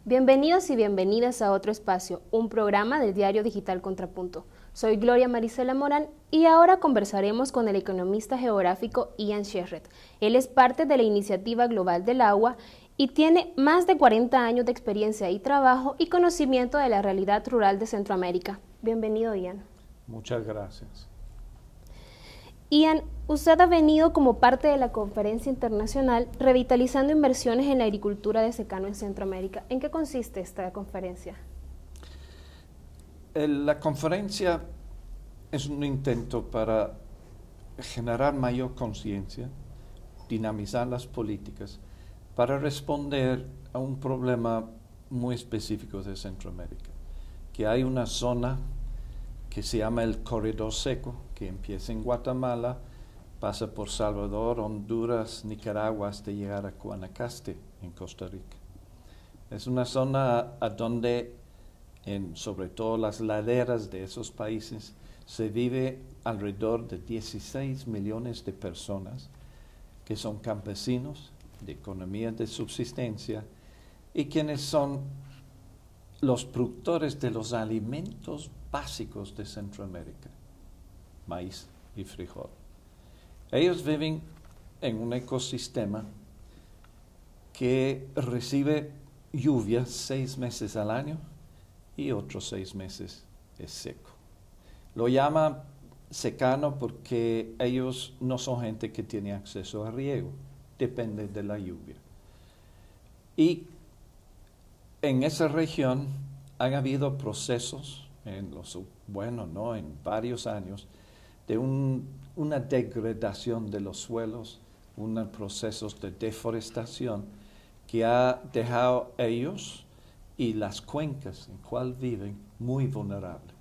Bienvenidos y bienvenidas a otro espacio, un programa del diario digital Contrapunto. Soy Gloria Marisela Morán y ahora conversaremos con el economista geográfico Ian Sherrett. Él es parte de la Iniciativa Global del Agua y tiene más de 40 años de experiencia y trabajo y conocimiento de la realidad rural de Centroamérica. Bienvenido, Ian. Muchas gracias. Ian, usted ha venido como parte de la conferencia internacional Revitalizando Inversiones en la Agricultura de Secano en Centroamérica. ¿En qué consiste esta conferencia? La conferencia es un intento para generar mayor conciencia, dinamizar las políticas, para responder a un problema muy específico de Centroamérica, que hay una zona que se llama el Corredor Seco, que empieza en Guatemala, pasa por Salvador, Honduras, Nicaragua, hasta llegar a Guanacaste, en Costa Rica. Es una zona a donde, sobre todo las laderas de esos países, se vive alrededor de 16 millones de personas que son campesinos de economía de subsistencia y quienes son los productores de los alimentos básicos de Centroamérica, maíz y frijol. Ellos viven en un ecosistema que recibe lluvia 6 meses al año y otros 6 meses es seco. Lo llama secano porque ellos no son gente que tiene acceso a riego, depende de la lluvia. Y en esa región han habido procesos en varios años de una degradación de los suelos, unos procesos de deforestación que ha dejado a ellos y las cuencas en cual viven muy vulnerables.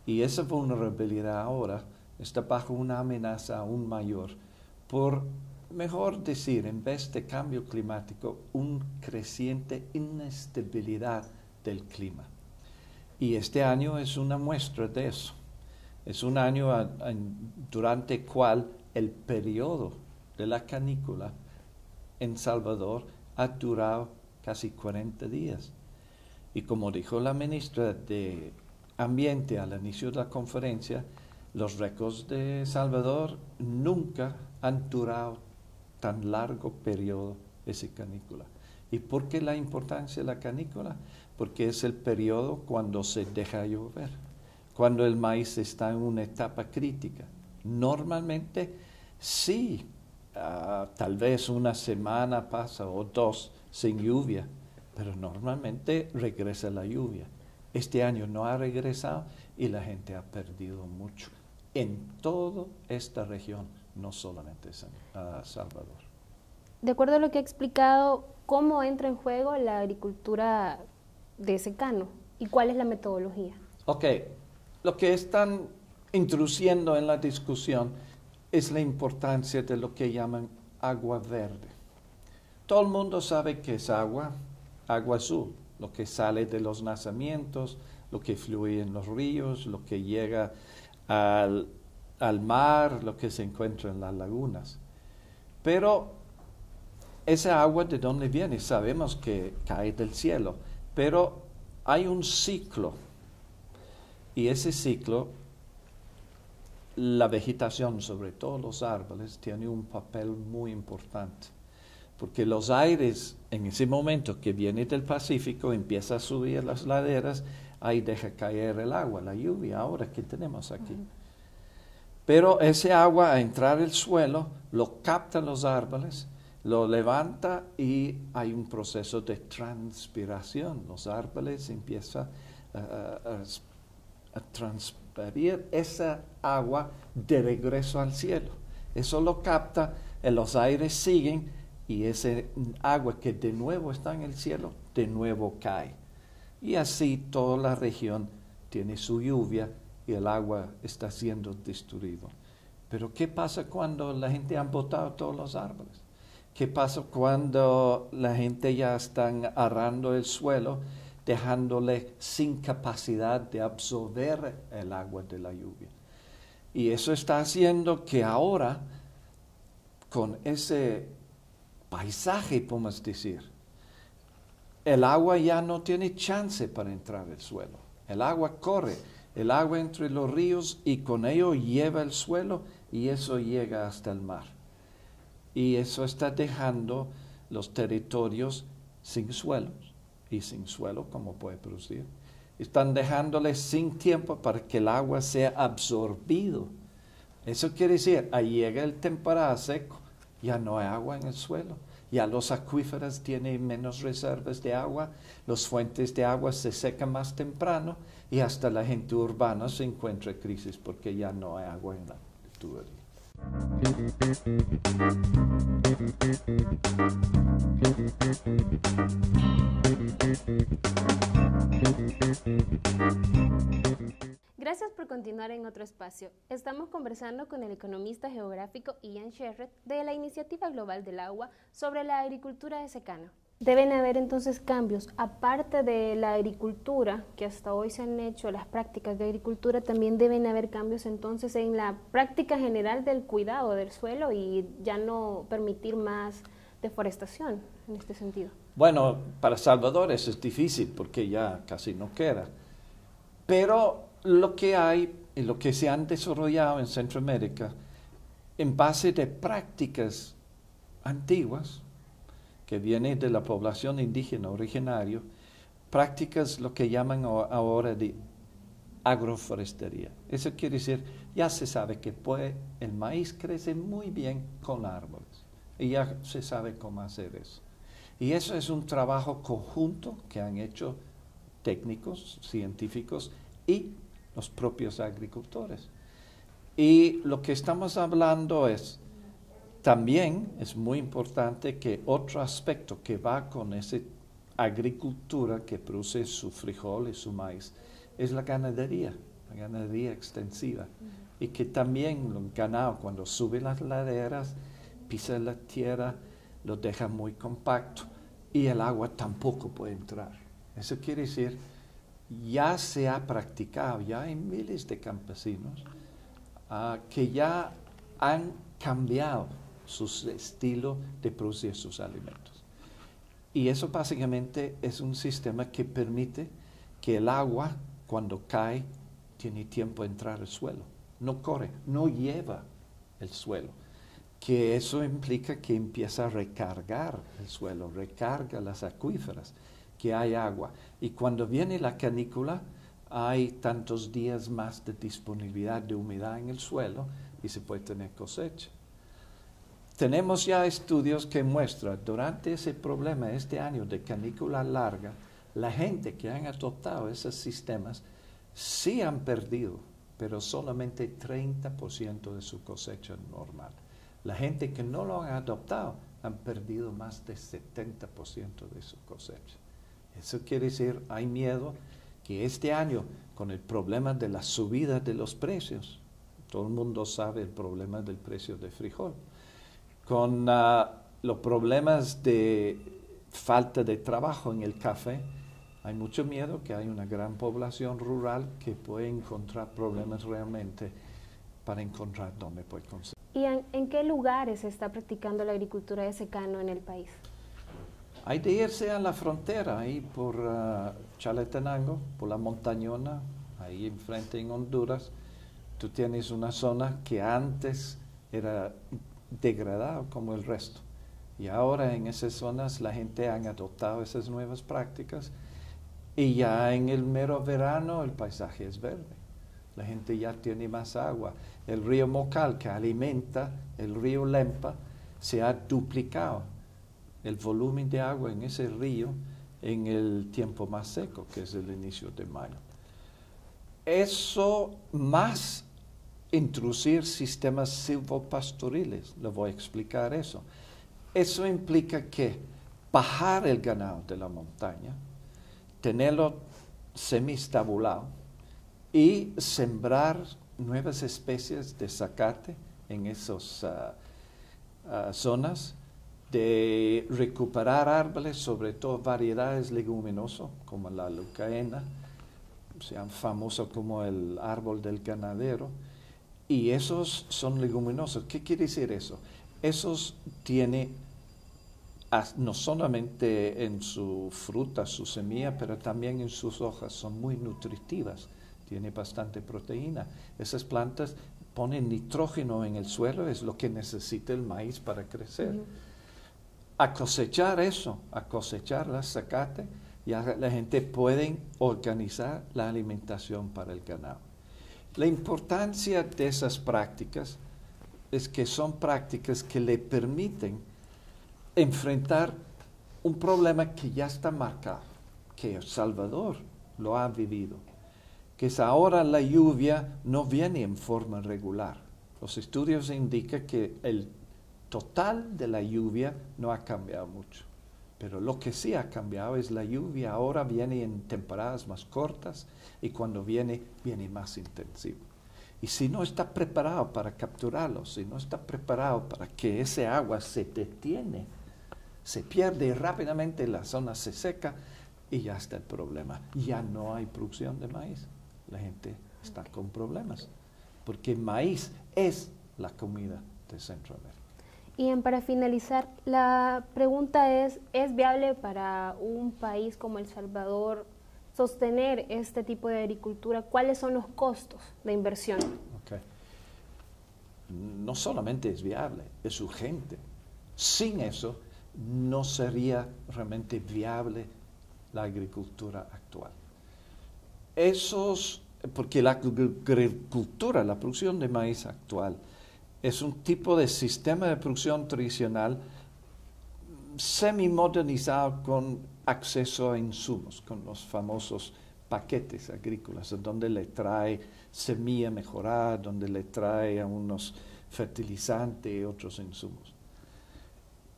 Y esa vulnerabilidad ahora está bajo una amenaza aún mayor por, mejor decir, en vez de cambio climático, una creciente inestabilidad del clima. Y este año es una muestra de eso. Es un año durante el cual el periodo de la canícula en Salvador ha durado casi 40 días. Y como dijo la ministra de Ambiente al inicio de la conferencia, los récords de Salvador nunca han durado tan largo periodo esa canícula. ¿Y por qué la importancia de la canícula? Porque es el periodo cuando se deja llover, cuando el maíz está en una etapa crítica. Normalmente sí, tal vez una semana pasa o 2 sin lluvia, pero normalmente regresa la lluvia. Este año no ha regresado y la gente ha perdido mucho en toda esta región, no solamente Salvador. De acuerdo a lo que ha explicado, ¿cómo entra en juego la agricultura de secano y cuál es la metodología? Ok, lo que están introduciendo en la discusión es la importancia de lo que llaman agua verde. Todo el mundo sabe que es agua azul, lo que sale de los nacimientos, lo que fluye en los ríos, lo que llega al mar, lo que se encuentra en las lagunas. Pero esa agua, ¿de dónde viene? Sabemos que cae del cielo, pero hay un ciclo, y ese ciclo, la vegetación, sobre todo los árboles, tiene un papel muy importante, porque los aires, en ese momento que viene del Pacífico, empieza a subir las laderas, ahí deja caer el agua, la lluvia, ahora que tenemos aquí. Pero ese agua, a entrar al suelo, lo captan los árboles, lo levanta y hay un proceso de transpiración. Los árboles empiezan a transpirar esa agua de regreso al cielo. Eso lo capta, los aires siguen y ese agua que de nuevo está en el cielo, de nuevo cae. Y así toda la región tiene su lluvia y el agua está siendo destruido. Pero ¿qué pasa cuando la gente ha botado todos los árboles? ¿Qué pasa cuando la gente ya está arando el suelo, dejándole sin capacidad de absorber el agua de la lluvia? Y eso está haciendo que ahora, con ese paisaje, podemos decir, el agua ya no tiene chance para entrar al suelo. El agua corre, el agua entre los ríos y con ello lleva el suelo y eso llega hasta el mar. Y eso está dejando los territorios sin suelos y sin suelo como puede producir. Están dejándoles sin tiempo para que el agua sea absorbido. Eso quiere decir, ahí llega el temporada seco, ya no hay agua en el suelo. Ya los acuíferos tienen menos reservas de agua, las fuentes de agua se secan más temprano y hasta la gente urbana se encuentra en crisis porque ya no hay agua en la tubería. Gracias por continuar en otro espacio. Estamos conversando con el economista geográfico Ian Sherrett de la Iniciativa Global del Agua sobre la agricultura de secano. Deben haber entonces cambios, aparte de la agricultura, que hasta hoy se han hecho las prácticas de agricultura, también deben haber cambios entonces en la práctica general del cuidado del suelo y ya no permitir más deforestación en este sentido. Bueno, para Salvador eso es difícil porque ya casi no queda, pero lo que hay y lo que se han desarrollado en Centroamérica en base de prácticas antiguas que vienen de la población indígena originaria, prácticas lo que llaman ahora de agroforestería. Eso quiere decir, ya se sabe que el maíz crece muy bien con árboles y ya se sabe cómo hacer eso. Y eso es un trabajo conjunto que han hecho técnicos, científicos y los propios agricultores. Y lo que estamos hablando es, también es muy importante que otro aspecto que va con esa agricultura que produce su frijol y su maíz es la ganadería extensiva. Y que también el ganado cuando sube las laderas, pisa la tierra, lo deja muy compacto y el agua tampoco puede entrar. Eso quiere decir, ya se ha practicado, ya hay miles de campesinos que ya han cambiado su estilo de producir sus alimentos. Y eso básicamente es un sistema que permite que el agua, cuando cae, tiene tiempo de entrar al suelo. No corre, no lleva el suelo. Que eso implica que empieza a recargar el suelo, recarga las acuíferas, que hay agua. Y cuando viene la canícula, hay tantos días más de disponibilidad de humedad en el suelo y se puede tener cosecha. Tenemos ya estudios que muestran, durante ese problema este año de canícula larga, la gente que han adoptado esos sistemas sí han perdido, pero solamente 30% de su cosecha normal. La gente que no lo han adoptado han perdido más del 70% de su cosecha. Eso quiere decir, hay miedo que este año, con el problema de la subida de los precios, todo el mundo sabe el problema del precio de frijol, con los problemas de falta de trabajo en el café, hay mucho miedo que hay una gran población rural que puede encontrar problemas realmente para encontrar dónde puede conseguir. ¿Y en qué lugares se está practicando la agricultura de secano en el país? Hay de irse a la frontera, ahí por Chalatenango, por la Montañona, ahí enfrente en Honduras. Tú tienes una zona que antes era degradada como el resto. Y ahora en esas zonas la gente ha adoptado esas nuevas prácticas y ya en el mero verano el paisaje es verde. La gente ya tiene más agua. El río Mocal que alimenta el río Lempa se ha duplicado el volumen de agua en ese río en el tiempo más seco, que es el inicio de mayo. Eso más introducir sistemas silvopastoriles, le voy a explicar eso. Eso implica que bajar el ganado de la montaña, tenerlo semistabulado y sembrar nuevas especies de zacate en esas zonas, de recuperar árboles, sobre todo variedades leguminosas como la leucaena, sean famosos como el árbol del ganadero, y esos son leguminosos. ¿Qué quiere decir eso? Esos tienen no solamente en su fruta, su semilla, pero también en sus hojas, son muy nutritivas, tiene bastante proteína. Esas plantas ponen nitrógeno en el suelo, es lo que necesita el maíz para crecer. A cosechar eso, a cosechar la zacate, ya la gente puede organizar la alimentación para el ganado. La importancia de esas prácticas es que son prácticas que le permiten enfrentar un problema que ya está marcado, que El Salvador lo ha vivido, que es ahora la lluvia no viene en forma regular. Los estudios indican que el total de la lluvia no ha cambiado mucho, pero lo que sí ha cambiado es la lluvia. Ahora viene en temporadas más cortas y cuando viene más intensivo. Y si no está preparado para capturarlo, si no está preparado para que ese agua se detiene, se pierde y rápidamente la zona se seca y ya está el problema. Ya no hay producción de maíz. La gente está con problemas porque maíz es la comida de Centroamérica. Y para finalizar, la pregunta ¿es viable para un país como El Salvador sostener este tipo de agricultura? ¿Cuáles son los costos de inversión? Okay. No solamente es viable, es urgente. Sin eso, no sería realmente viable la agricultura actual. Porque la agricultura, la producción de maíz actual, es un tipo de sistema de producción tradicional semi-modernizado con acceso a insumos, con los famosos paquetes agrícolas, donde le trae semilla mejorada, donde le trae a unos fertilizantes y otros insumos.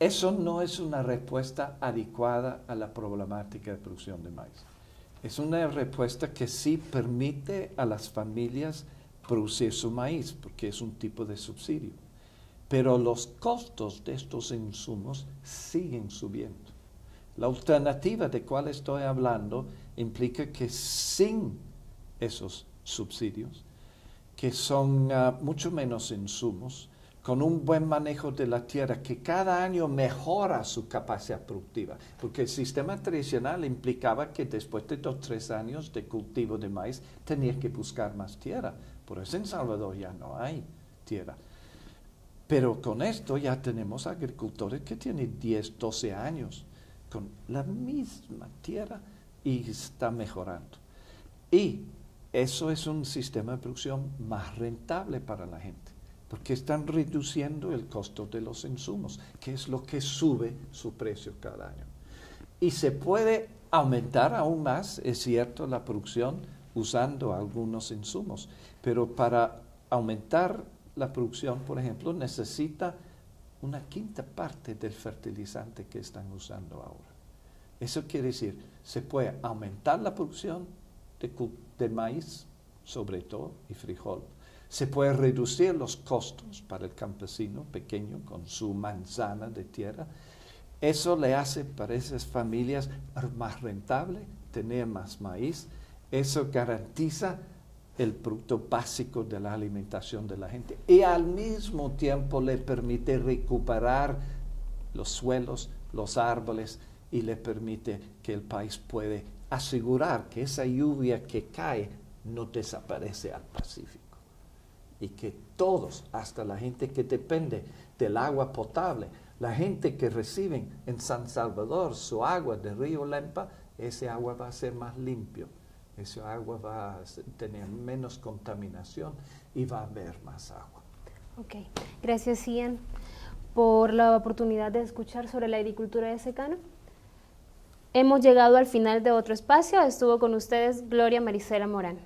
Eso no es una respuesta adecuada a la problemática de producción de maíz. Es una respuesta que sí permite a las familias producir su maíz, porque es un tipo de subsidio. Pero los costos de estos insumos siguen subiendo. La alternativa de cual estoy hablando implica que sin esos subsidios, que son mucho menos insumos, con un buen manejo de la tierra que cada año mejora su capacidad productiva, porque el sistema tradicional implicaba que después de 2 o 3 años de cultivo de maíz tenía que buscar más tierra. Por eso en Salvador ya no hay tierra. Pero con esto ya tenemos agricultores que tienen 10, 12 años con la misma tierra y está mejorando. Y eso es un sistema de producción más rentable para la gente, porque están reduciendo el costo de los insumos, que es lo que sube su precio cada año. Y se puede aumentar aún más, es cierto, la producción usando algunos insumos, pero para aumentar la producción, por ejemplo, necesita una 1/5 parte del fertilizante que están usando ahora. Eso quiere decir, se puede aumentar la producción de maíz, sobre todo, y frijol. Se puede reducir los costos para el campesino pequeño con su manzana de tierra. Eso le hace para esas familias más rentable tener más maíz. Eso garantiza el producto básico de la alimentación de la gente y al mismo tiempo le permite recuperar los suelos, los árboles y le permite que el país puede asegurar que esa lluvia que cae no desaparece al Pacífico y que todos, hasta la gente que depende del agua potable, la gente que recibe en San Salvador su agua del río Lempa, ese agua va a ser más limpio. Esa agua va a tener menos contaminación y va a haber más agua. Ok, gracias Ian por la oportunidad de escuchar sobre la agricultura de secano. Hemos llegado al final de otro espacio. Estuvo con ustedes Gloria Marisela Morán.